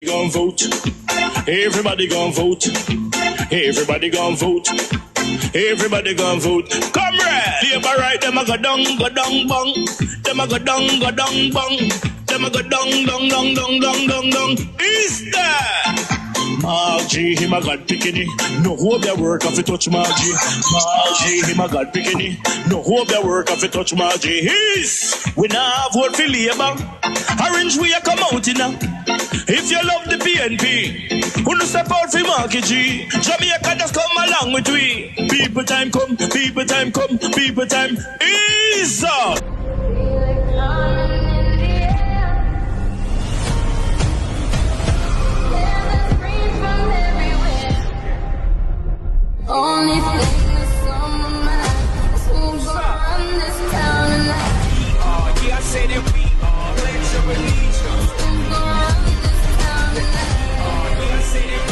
Gon' vote. Everybody gon' vote. Everybody gon' vote. Everybody gon' vote. Comrade! Labor right, them a go down, bang. Them a go down, bang. Them a go down. Is that? Margie, him a God picking. No hope their work if you touch Margie. Margie, him a God picking. No hope their work if you touch Margie. We now vote for Labour. Orange we a come out in now. If you love the PNP, who no step out for Marky G. Jamaica just come along with we. People time come, people time come, people time is up. Only thing that's on my mind is who's gonna run this town tonight. Yeah, I say that we are pledge of allegiance. Who's gonna run this town tonight? Yeah, I say that we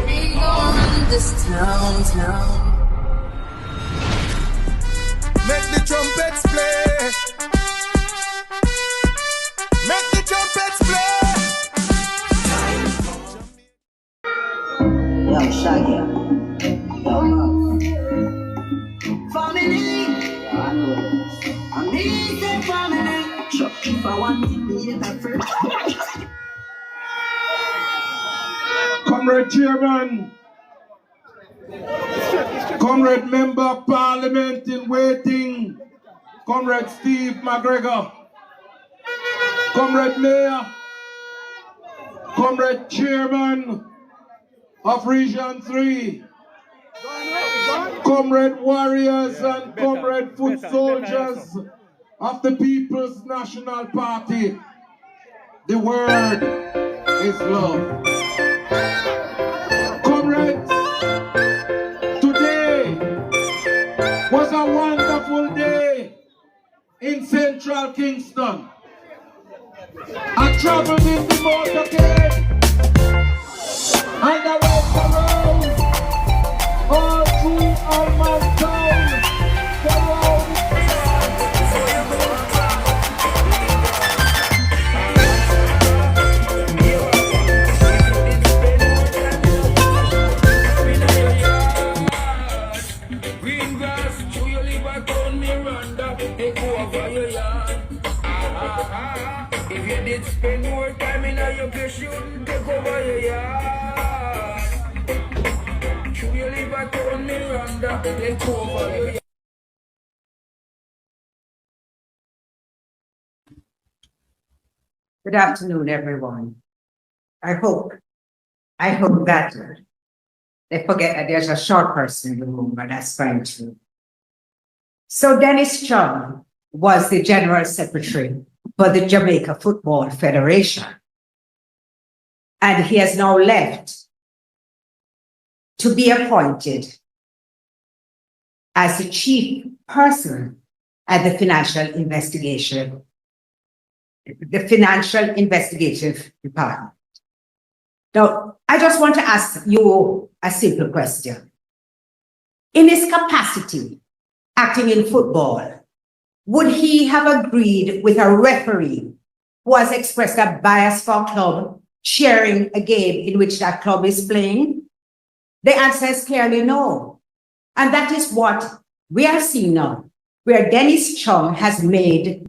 We gonna run this town. Make the trumpets play. Make the trumpets play. Yo, Shaggy. Yo, family. I know this. I need the family. Sure. If I want to be the first. Comrade Chairman. Comrade Member of Parliament in waiting, Comrade Steve McGregor, Comrade Mayor, Comrade Chairman of Region 3, Comrade Warriors and Comrade Foot Soldiers of the People's National Party. The word is love. Comrades, was a wonderful day in central Kingston. I traveled in the motorcade and I went around all through Alman Town. if you did spend more time in your place, you shouldn't take over your yard. Should you live at home, Miranda, take over your yard. Good afternoon, everyone. I hope that they forget that there's a short person in the room, but that's fine too. So Dennis Chung was the General Secretary for the Jamaica Football Federation. And he has now left to be appointed as the chief person at the Financial Investigative Department. Now, I just want to ask you a simple question. In his capacity, acting in football, would he have agreed with a referee who has expressed a bias for a club sharing a game in which that club is playing? The answer is clearly no. And that is what we are seeing now, where Dennis Chung has made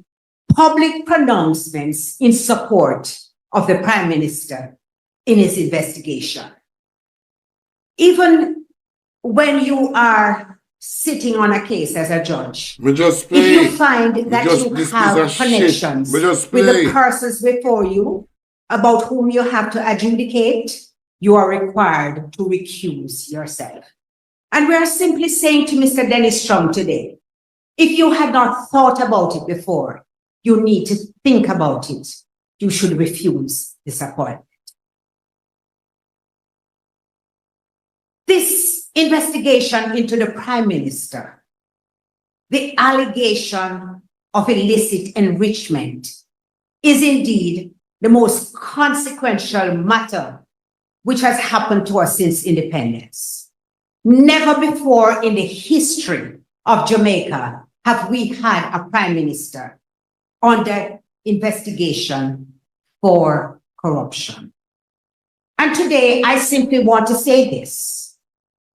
public pronouncements in support of the Prime Minister in his investigation. Even when you are sitting on a case as a judge, if you find that you have connections with the persons before you about whom you have to adjudicate, you are required to recuse yourself. And we are simply saying to Mr. Dennis Chung today, if you had not thought about it before, you need to think about it. You should refuse this appointment. This investigation into the Prime Minister, the allegation of illicit enrichment, is indeed the most consequential matter which has happened to us since independence. Never before in the history of Jamaica have we had a prime minister under investigation for corruption. And today I simply want to say this.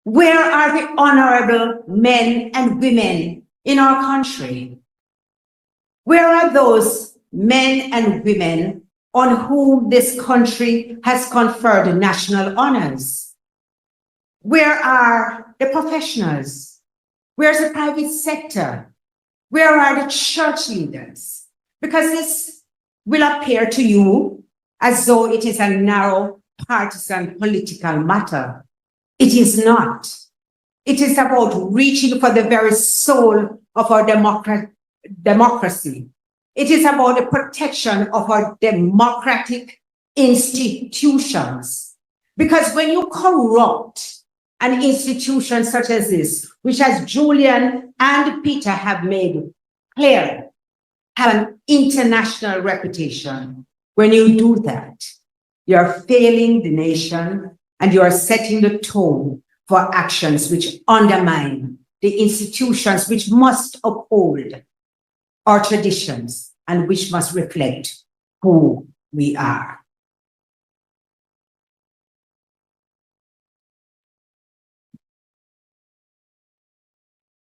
Where are the honorable men and women in our country? Where are those men and women on whom this country has conferred national honors? Where are the professionals? Where's the private sector? Where are the church leaders? Because this will appear to you as though it is a narrow partisan political matter. It is not. It is about reaching for the very soul of our democracy. It is about the protection of our democratic institutions. Because when you corrupt an institution such as this, which as Julian and Peter have made clear, have an international reputation, when you do that, you're failing the nation and you are setting the tone for actions which undermine the institutions which must uphold our traditions and which must reflect who we are.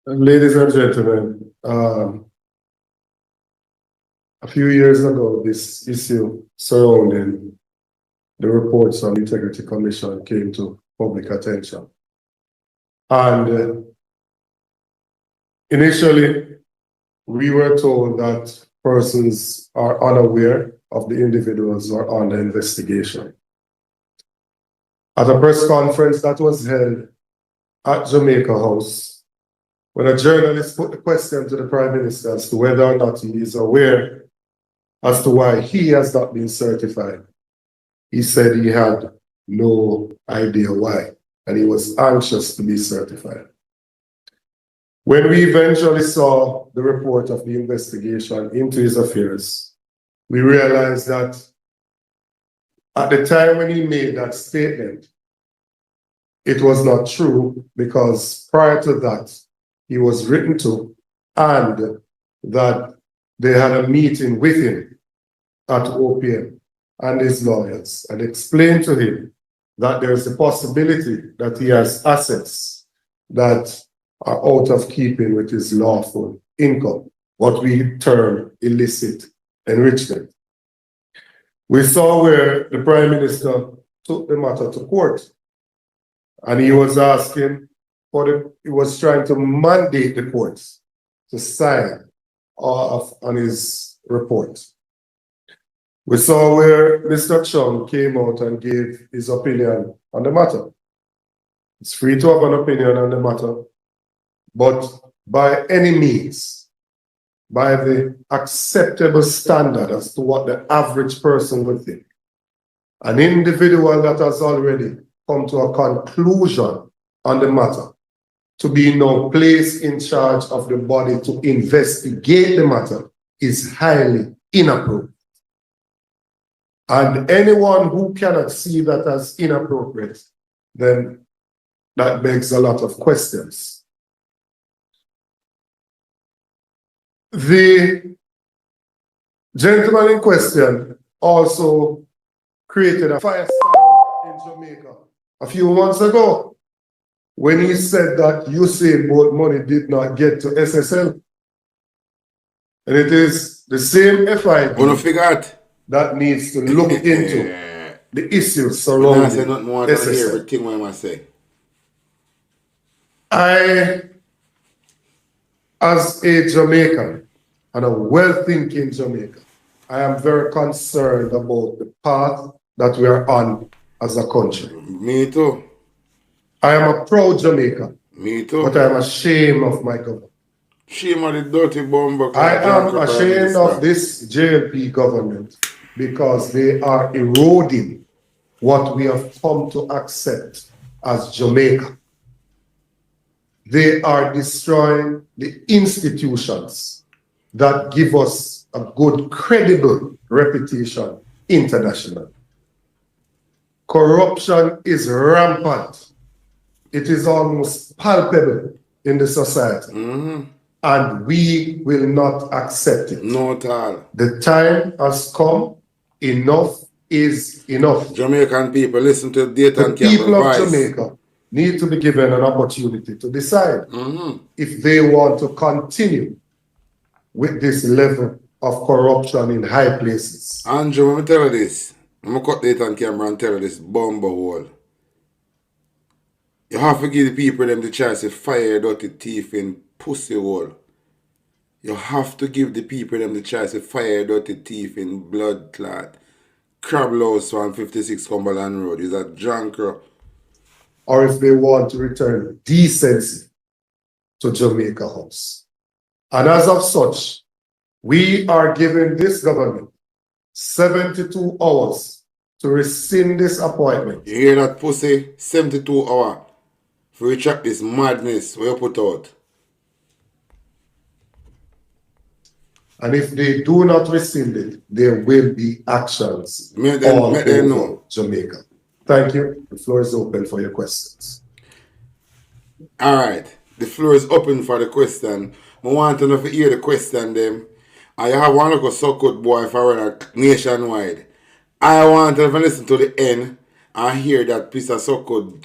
Ladies and gentlemen, a few years ago, this issue surrounding the reports on the Integrity Commission came to public attention. And initially, we were told that persons are unaware of the individuals who are under investigation. At a press conference that was held at Jamaica House, when a journalist put the question to the Prime Minister as to whether or not he is aware as to why he has not been certified, he said he had no idea why, and he was anxious to be certified. When we eventually saw the report of the investigation into his affairs, we realized that at the time when he made that statement, it was not true, because prior to that, he was written to, and that they had a meeting with him at OPM and his lawyers and explained to him that there is a possibility that he has assets that are out of keeping with his lawful income, what we term illicit enrichment. We saw where the Prime Minister took the matter to court, and he was asking he was trying to mandate the courts to sign off on his report. We saw where Mr. Chung came out and gave his opinion on the matter. It's free to have an opinion on the matter, but by any means, by the acceptable standard as to what the average person would think, an individual that has already come to a conclusion on the matter, to be now placed in charge of the body to investigate the matter is highly inappropriate. And anyone who cannot see that as inappropriate, then that begs a lot of questions. The gentleman in question also created a firestorm in Jamaica a few months ago, when he said that Usain Bolt money did not get to SSL. And it is the same FIB that needs to look into the issues surrounding SSL. I, as a Jamaican and a well-thinking Jamaican, I am very concerned about the path that we are on as a country. Me too. I am a proud Jamaican. Me too. But I am ashamed of my government. Shame of the dirty bomber. I am ashamed of this JLP government because they are eroding what we have come to accept as Jamaica. They are destroying the institutions that give us a good, credible reputation internationally. Corruption is rampant. It is almost palpable in the society. And we will not accept it. No at all. The time has come. Enough is enough. Jamaican people, listen to data and The people of voice. Jamaica need to be given an opportunity to decide if they want to continue with this level of corruption in high places. Andrew, let me tell you this. I'm going to cut data on camera and tell you this bumble hole. You have to give the people them the chance to fire dirty teeth in pussy hole. You have to give the people them the chance to fire dirty teeth in blood clot. Crab House on 56 Cumberland Road. Is that junker? Or if they want to return decency to Jamaica House. And as of such, we are giving this government 72 hours to rescind this appointment. You hear that pussy? 72 hours. For retract this madness where you put out. And if they do not rescind it, there will be actions Make all them over know. Jamaica. Thank you. The floor is open for your questions. All right. The floor is open for the question. I want to know if you hear the question them. I have one look so good boy for run nationwide. I want to listen to the end and hear that piece of so good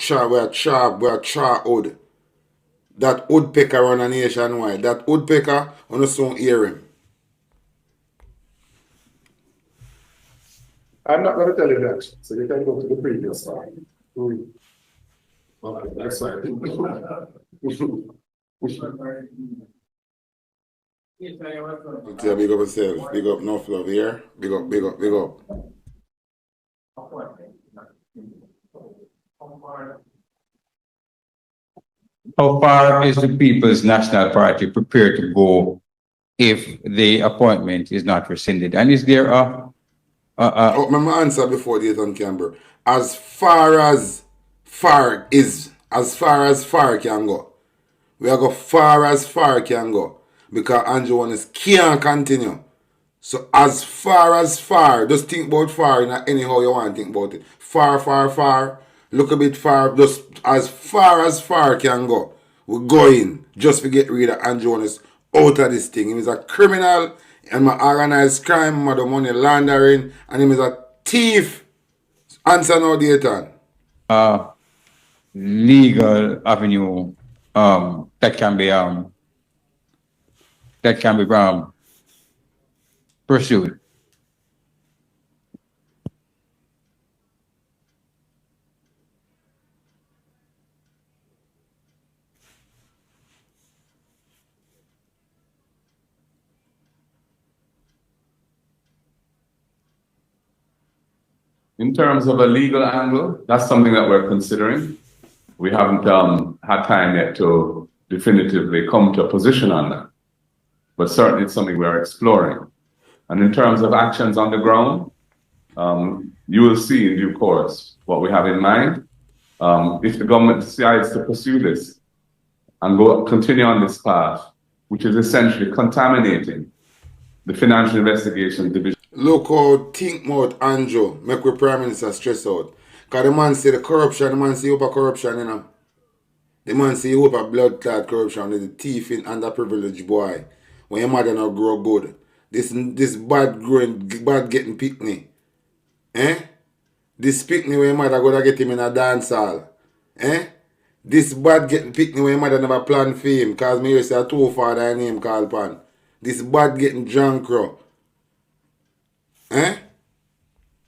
wood. That woodpecker run a nationwide. That woodpecker on the soon hear him. I'm not going to tell you the action, so you can go to the previous one. Okay, that's fine. Yeah, big up yourself. Big up enough love here. Big up, big up, big up. How far is the People's National Party prepared to go if the appointment is not rescinded? And is there Oh, my answer before the on camera. As far as far can go. We are go far as far can go. Because Andrew Wallace can't continue. So as far, just think about far in anyhow you want to think about it. Far. Look a bit far, just as far can go. We're going just to get rid of Andrew Wallace out of this thing. He is a criminal and my organized crime, the money laundering, and he is a thief. Answer now, Dayton. legal avenue that can be pursued? In terms of a legal angle, that's something that we're considering. We haven't had time yet to definitively come to a position on that, but certainly it's something we're exploring. And in terms of actions on the ground, you will see in due course what we have in mind. If the government decides to pursue this and continue on this path, which is essentially contaminating the Financial Investigation Division. Look how think about Andrew, make we Prime Minister stress out. Because the man say the corruption, the man say you corruption, you know. The man say you blood clot corruption, the thief and underprivileged boy. When your mother not grow good. This bad getting picnic. This picnic when your mother go to get him in a dance hall. This bad getting picnic when your mother never planned for him. Because me say a two father name called pan. This bad getting drunk crow.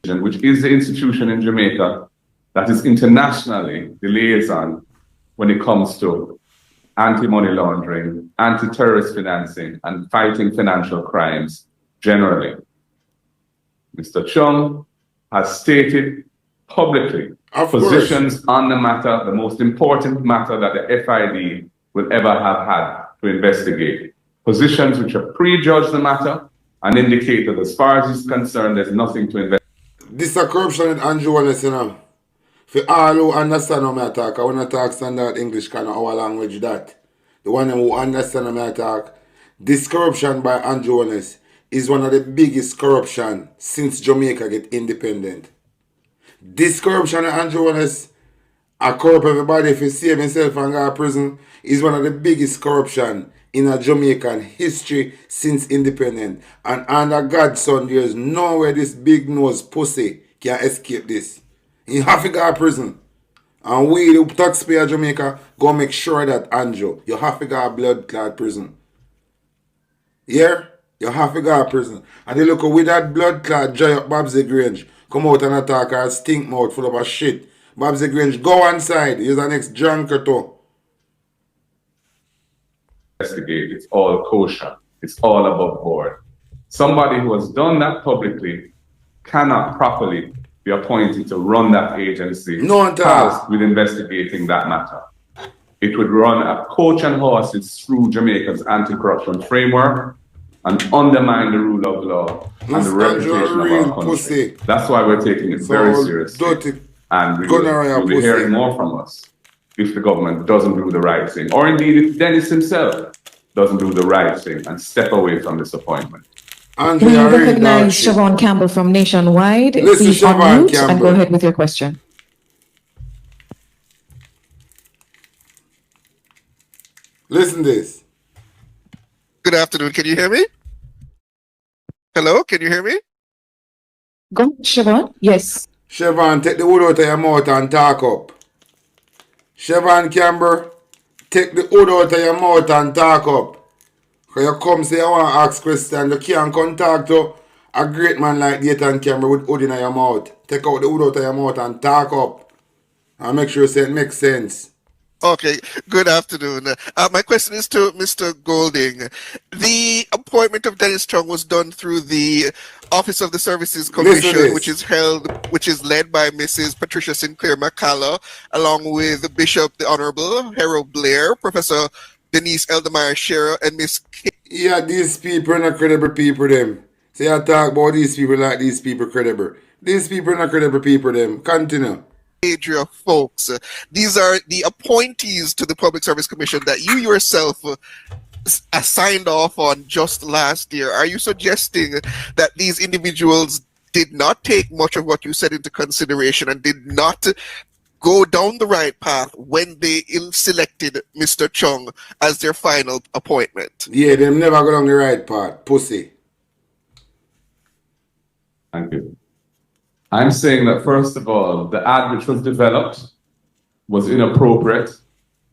Which is the institution in Jamaica that is internationally the liaison when it comes to anti-money laundering, anti-terrorist financing, and fighting financial crimes generally. Mr. Chung has stated publicly positions on the matter, the most important matter that the FID will ever have had to investigate. Positions which have prejudged the matter and indicate that as far as he's concerned, there's nothing to investigate. This is corruption with Andrew Wallace, you know. For all who understand how I talk, I want to talk standard English, kind of our language that. The one who understand how I talk. This corruption by Andrew Wallace is one of the biggest corruption since Jamaica get independent. This corruption that Andrew Wallace I corrupt everybody if he save himself and go to prison is one of the biggest corruption in a Jamaican history since independence. And under God's son, there is nowhere this big nose pussy can escape this. He have to go to prison. And we, the taxpayer of Jamaica, go make sure that Andrew, you have to go to blood clot prison. Yeah? You have to go to prison. And they look with that blood clot dry up Babsy Grange, come out and attack her stink mouth full of a shit. Babsy Grange, go inside. He's the next drunker too. Investigate. It's all kosher. It's all above board. Somebody who has done that publicly cannot properly be appointed to run that agency tasked with investigating that matter. It would run a coach and horses through Jamaica's anti-corruption framework and undermine the rule of law and the reputation of our country. Pussy. That's why we're taking it very seriously. And we will be hearing more from us if the government doesn't do the right thing, or indeed if Dennis himself doesn't do the right thing and step away from this appointment. We recognize Siobhan Campbell from Nationwide. Please unmute and go ahead with your question. Listen this. Good afternoon. Can you hear me? Hello, can you hear me? Go, Siobhan. Yes. Siobhan, take the wood out of your mouth and talk up. Siobhan Campbell, take the wood out of your mouth and talk up. Because you come say you want to ask questions, you can't come talk to a great man like Nathan Campbell with wood in your mouth. Take out the wood out of your mouth and talk up. And make sure you say it makes sense. Okay, good afternoon. My question is to Mr. Golding. The appointment of Dennis Chung was done through the Office of the Services Commission, which is led by Mrs. Patricia Sinclair McCullough, along with Bishop the Honorable Harold Blair, Professor Denise Eldemeyer Shearer, and Miss Yeah, these people are not credible people, them. So you talk about these people like these people credible. These people are not credible people, them. Continue. Adria folks. These are the appointees to the Public Service Commission that you yourself signed off on just last year. Are you suggesting that these individuals did not take much of what you said into consideration and did not go down the right path when they selected Mr. Chung as their final appointment? Yeah, them never go down the right path, pussy. Thank you. I'm saying that, first of all, the ad which was developed was inappropriate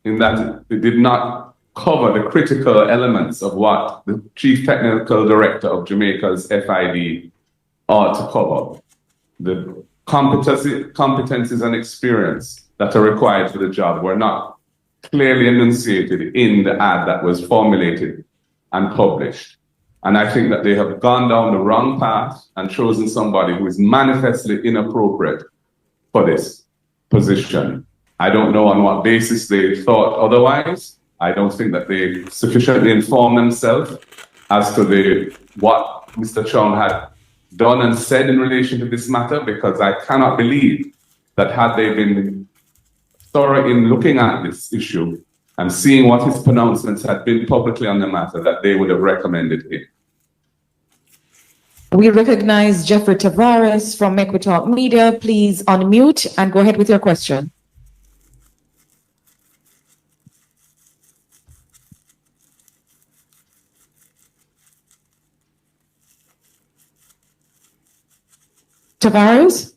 in that it did not cover the critical elements of what the Chief Technical Director of Jamaica's FID ought to cover. The competencies and experience that are required for the job were not clearly enunciated in the ad that was formulated and published. And I think that they have gone down the wrong path and chosen somebody who is manifestly inappropriate for this position. I don't know on what basis they thought otherwise. I don't think that they sufficiently informed themselves as to what Mr. Chung had done and said in relation to this matter, because I cannot believe that had they been thorough in looking at this issue and seeing what his pronouncements had been publicly on the matter, that they would have recommended him. We recognize Jeffrey Tavares from Equitalk Media. Please unmute and go ahead with your question. Tavares?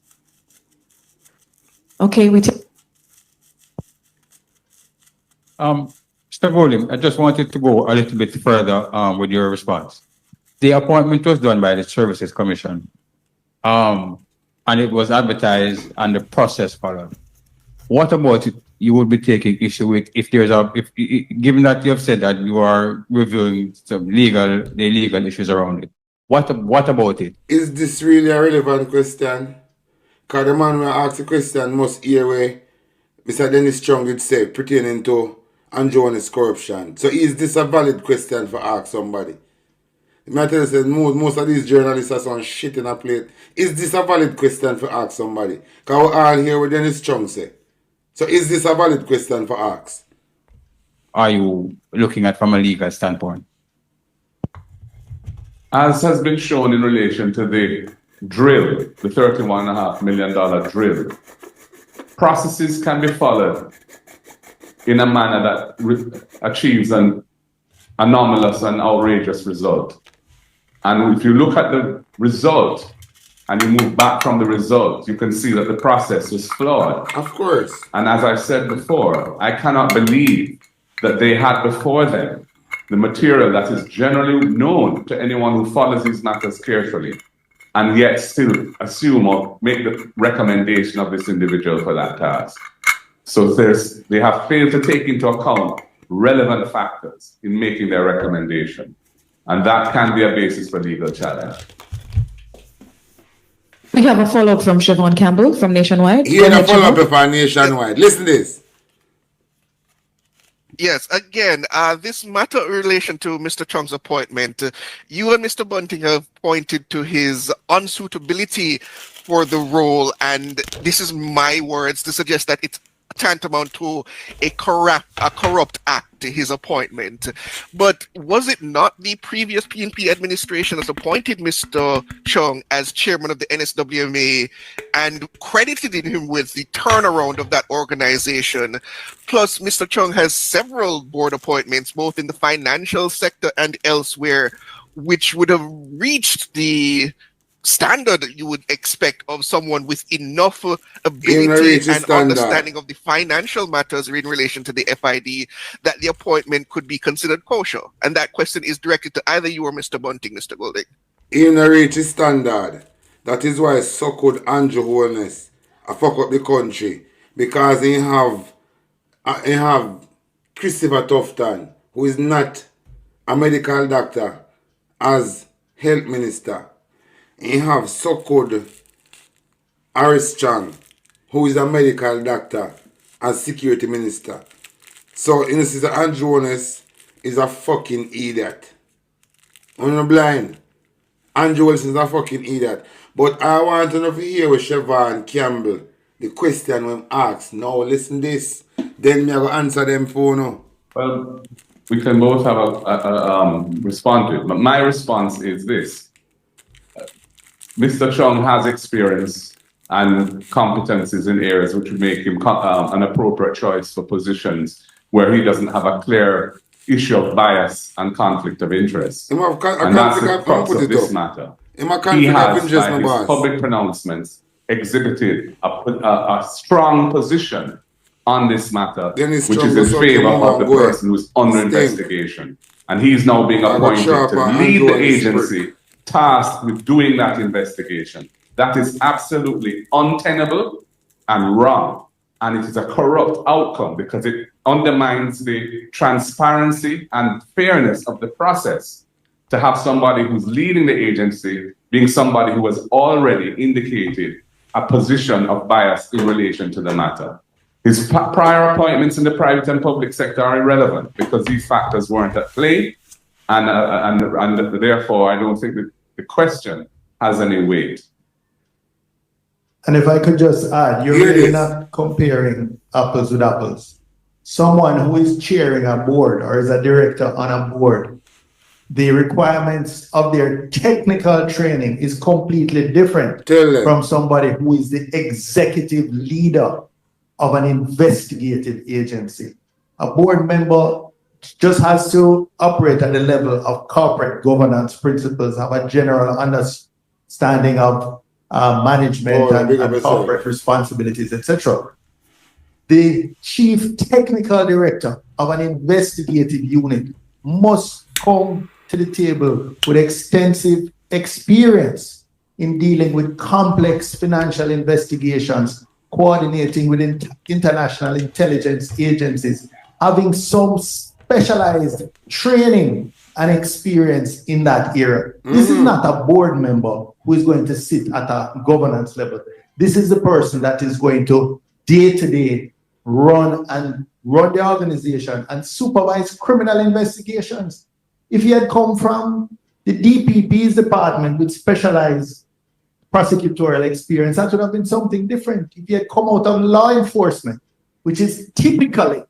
Okay, Mr. Golding, I just wanted to go a little bit further with your response. The appointment was done by the Services Commission, and it was advertised and the process followed. What about it you would be taking issue with if there's given that you have said that you are reviewing some legal issues around it? What about it? Is this really a relevant question? Because the man who asked the question must hear where Mr. Dennis Chung did say pertaining to Andrew's corruption. So is this a valid question for ask somebody? Matter says most of these journalists are some shit in a plate. Is this a valid question for ask somebody? Because we all hear what Dennis Chung say. So is this a valid question for ask? Are you looking at from a legal standpoint? As has been shown in relation to the drill, the $31.5 million drill, processes can be followed in a manner that achieves an anomalous and outrageous result. And if you look at the result and you move back from the result, you can see that the process was flawed. Of course. And as I said before, I cannot believe that they had before them the material that is generally known to anyone who follows these matters carefully, and yet still assume or make the recommendation of this individual for that task. So they have failed to take into account relevant factors in making their recommendation. And that can be a basis for legal challenge. We have a follow-up from Siobhan Campbell from Nationwide. Here a follow-up for Nationwide. Listen to this. Yes, again, this matter in relation to Mr. Chong's appointment, you and Mr. Bunting have pointed to his unsuitability for the role, and this is my words to suggest that it's tantamount to a corrupt act, his appointment. But was it not the previous PNP administration that appointed Mr. Chong as chairman of the NSWMA and credited him with the turnaround of that organization? Plus, Mr. Chong has several board appointments, both in the financial sector and elsewhere, which would have reached the standard you would expect of someone with enough ability and understanding of the financial matters in relation to the FID that the appointment could be considered kosher. And that question is directed to either you or Mr. Bunting, Mr. Golding. In a reach standard. That is why so-called Andrew Holness fuck up the country, because he have Christopher Tufton, who is not a medical doctor, as health minister. He have so-called Aris Chang, who is a medical doctor, as security minister. So, you know, Sister Andrew Holness is a fucking idiot. I'm not blind. Andrew Holness is a fucking idiot. But I want to know if you hear with Siobhan Campbell, the question when asked. Now listen this. Then me I go answer them for now. Well, we can both have a respond to it. But my response is this. Mr. Chong has experience and competencies in areas which would make him an appropriate choice for positions where he doesn't have a clear issue of bias and conflict of interest. And that's the crux of this matter. He has, by his public pronouncements, exhibited a strong position on this matter, which is in favor of the person who's under investigation. And he's now being appointed to lead the agency tasked with doing that investigation. That is absolutely untenable and wrong. And it is a corrupt outcome because it undermines the transparency and fairness of the process to have somebody who's leading the agency being somebody who has already indicated a position of bias in relation to the matter. His prior appointments in the private and public sector are irrelevant because these factors weren't at play, and therefore I don't think that the question has any weight. And if I could just add, you're really not comparing apples with apples. Someone who is chairing a board or is a director on a board, the requirements of their technical training is completely different from somebody who is the executive leader of an investigative agency. A board member just has to operate at the level of corporate governance principles, have a general understanding of management and corporate responsibilities, etc. The chief technical director of an investigative unit must come to the table with extensive experience in dealing with complex financial investigations, coordinating with international intelligence agencies, having some specialized training and experience in that area. This is not a board member who is going to sit at a governance level. This is the person that is going to day-to-day run the organization and supervise criminal investigations. If he had come from the DPP's department with specialized prosecutorial experience, that would have been something different. If he had come out of law enforcement, which is typically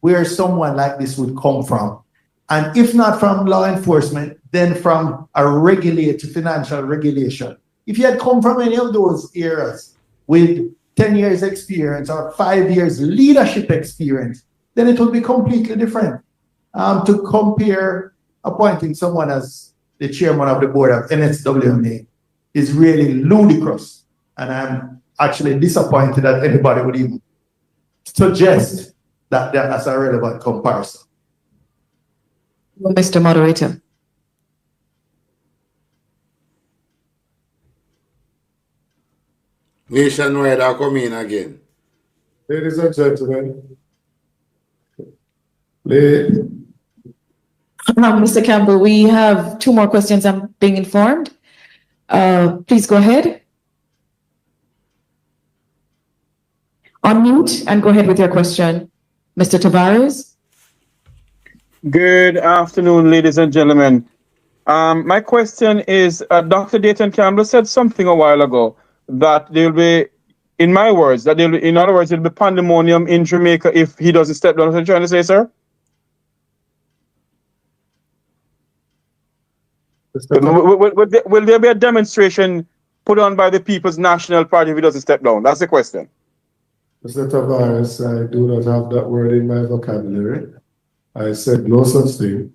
where someone like this would come from, and if not from law enforcement, then from a financial regulation, If you had come from any of those eras with 10 years experience or 5 years leadership experience, then it would be completely different. To compare appointing someone as the chairman of the board of NSWMA is really ludicrous. And I'm actually disappointed that anybody would even suggest that that's a relevant comparison. Mr. Moderator. Nationwide, I'll come in again. Ladies and gentlemen, Mr. Campbell, we have 2 more questions. I'm being informed. Please go ahead. Unmute and go ahead with your question. Mr. Tavares. Good afternoon, ladies and gentlemen. My question is, Dr. Dayton Campbell said something a while ago that there will be, in my words, that there will, in other words, there will be pandemonium in Jamaica if he doesn't step down. What are you trying to say, sir? Will there be a demonstration put on by the People's National Party if he doesn't step down? That's the question. Mr. Tavares, I do not have that word in my vocabulary. I said no such thing.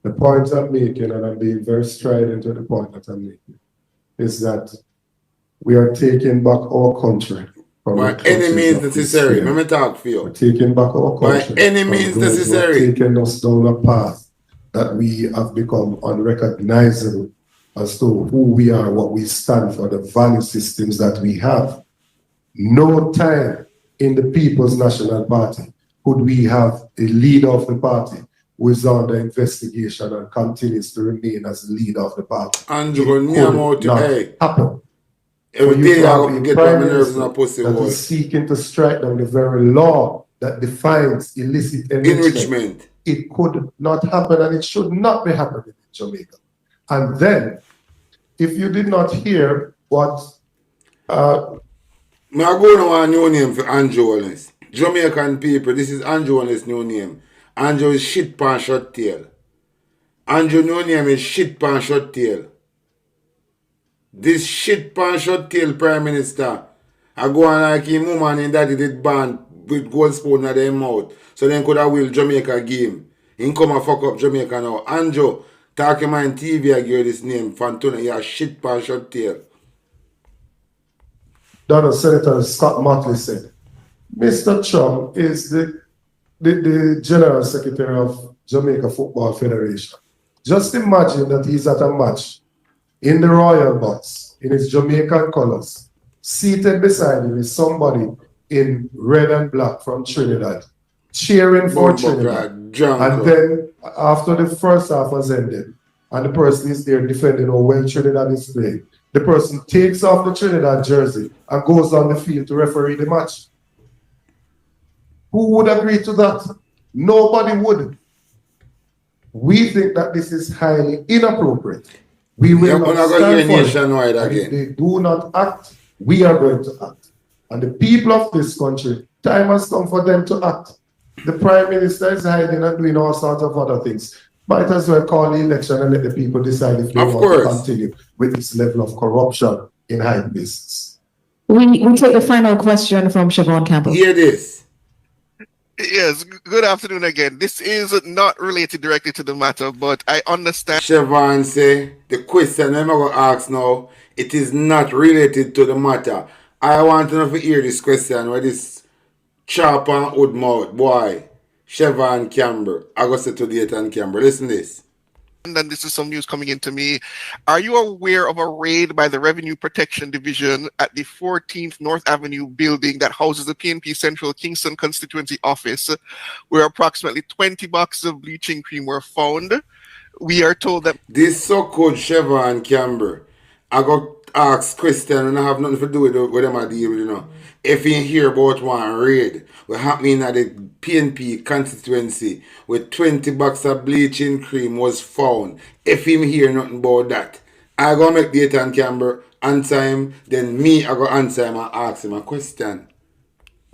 The point I'm making, and I'm being very strident to the point that I'm making, is that we are taking back our country. By any means necessary. Let me talk for you. We're taking back our country. By any means necessary. Taking us down a path that we have become unrecognizable as to who we are, what we stand for, the value systems that we have. No time in the People's National Party could we have a leader of the party who is under investigation and continues to remain as the leader of the party. Andrew, it could not happen. Every day I will get my nerves in a pussy that is seeking to strike down the very law that defines illicit enrichment. It could not happen, and it should not be happening in Jamaica. And then, if you did not hear what I go now a new name for Andrew Wallace. Jamaican people, this is Andrew Wallace's new name. Andrew is shit pan short tail. Andrew new name is shit pan short tail. This shit pan short tail Prime Minister, I go on like him woman and daddy did ban with gold spoon at their mouth. So then could have will Jamaica game. He come and fuck up Jamaica now. Andrew, talk him on TV, I give you this name. Fantona, you a shit pan short tail. Donald Senator Scott Motley said, Mr. Trump is the General Secretary of Jamaica Football Federation. Just imagine that he's at a match in the Royal Box, in his Jamaican colors. Seated beside him is somebody in red and black from Trinidad, cheering for Trinidad. And then after the first half has ended, and the person is there defending how well Trinidad is playing, the person takes off the Trinidad jersey and goes on the field to referee the match. Who would agree to that? Nobody would. We think that this is highly inappropriate. We will not stand for it. And if they do not act, we are going to act. And the people of this country, time has come for them to act. The Prime Minister is hiding and doing all sorts of other things. Might as well call the election and let the people decide if they want to continue with this level of corruption in high places. We take the final question from Siobhan Campbell. Hear this. Yes, good afternoon again. This is not related directly to the matter, but I understand. Siobhan say, the question I'm going to ask now, it is not related to the matter. I want to know if you hear this question where this chop and hood mouth, boy, Siobhan Campbell. I go say to Dayton Campbell. Listen to this. And then this is some news coming into me. Are you aware of a raid by the Revenue Protection Division at the 14th North Avenue building that houses the PNP Central Kingston Constituency Office, where approximately 20 boxes of bleaching cream were found? We are told that this so-called Siobhan Campbell, I got ask question and I have nothing to do with them I deal with, you know. If you hear about one raid, what happening at the PNP constituency with 20 boxes of bleaching cream was found. If him hear nothing about that, I go make Dayton Campbell answer him, then me I go answer him and ask him a question.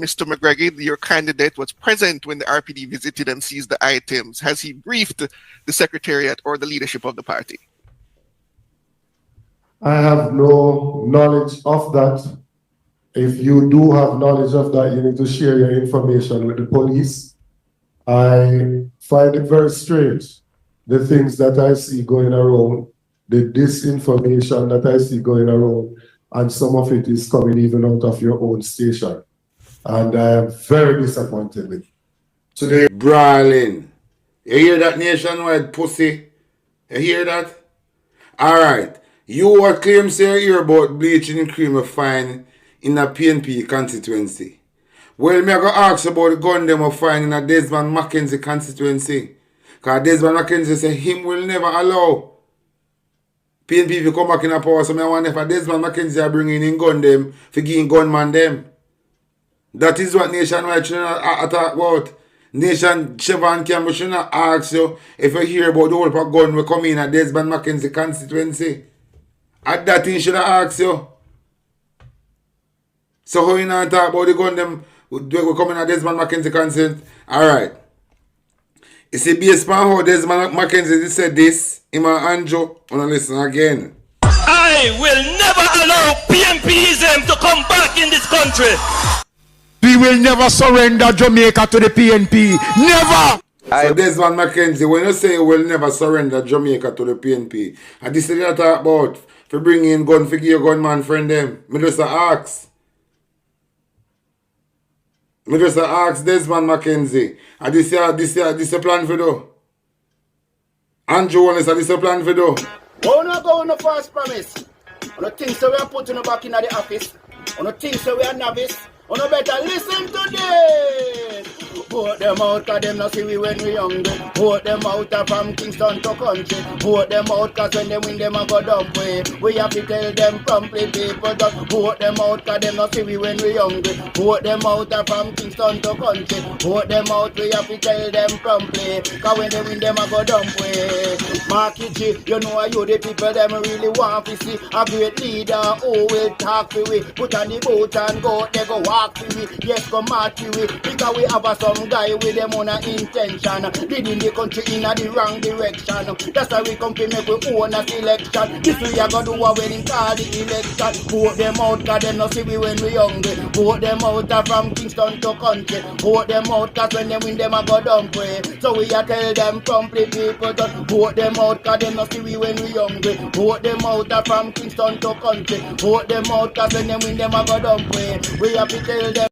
Mr. McGregor, your candidate, was present when the RPD visited and seized the items. Has he briefed the secretariat or the leadership of the party? I have no knowledge of that. If you do have knowledge of that, you need to share your information with the police. I find it very strange, the things that I see going around, the disinformation that I see going around, and some of it is coming even out of your own station. And I am very disappointed with it. Today, brawling. You hear that, nationwide pussy? You hear that? Alright. You what claim say you hear about bleaching cream of fine in a PNP constituency. Well, me I go ask about the gun them of fine in a Desmond Mackenzie constituency. Because Desmond Mackenzie say him will never allow PNP to come back in a power. So I wonder if Desmond Mackenzie are bringing in gun them for giving gunman them. That is what nationwide should not talk about. Nation Siobhan Campbell should not ask you if you hear about the whole gun will come in at Desmond Mackenzie constituency. At that thing should have asked you. So how you not talk about the gun them will come in at Desmond Mackenzie constituency? Alright. You see, based on how Desmond Mackenzie said this, him and Andrew, wanna listen again. I will never allow PNPism to come back in this country. We will never surrender Jamaica to the PNP. Never! So Desmond Mackenzie, when you say you will never surrender Jamaica to the PNP, and this is what I talk about, for bringing in gun, for give your gunman friend them, me just ask. Me just ask Desmond Mackenzie, and this is plan for do. Andrew Wallace, this is plan for do. Oh, no go on the first promise. On the things that we are putting back in the office. On the things that we are novice. On the better listen to this. Vote them out cause them not see we when we younger. Vote them out from Kingston to country. Vote them out cause when they win them a go dump way. We have to tell them promptly people that vote them out cause them not see we when we younger. Vote them out from Kingston to country. Vote them out, we have to tell them promptly. Cause when they win them a go dump way. Marky G, you know you the people them really want to see a great leader who will talk to we. Put on the boat and go, they go walk to we. Yes, go march to we. Because we have some guy with them on a intention. Leading the country in the wrong direction. That's why we come to make we own a selection. This we are gonna do a wedding call the election. Vote them out cause them not see we when we hungry. Vote them out from Kingston to country. Vote them out cause when they win them a go dump way. So we are tell them promptly people that vote them out cause them not see we when we hungry. Vote them out from Kingston to country. Vote them out cause when they win them a go dump way. We have to tell them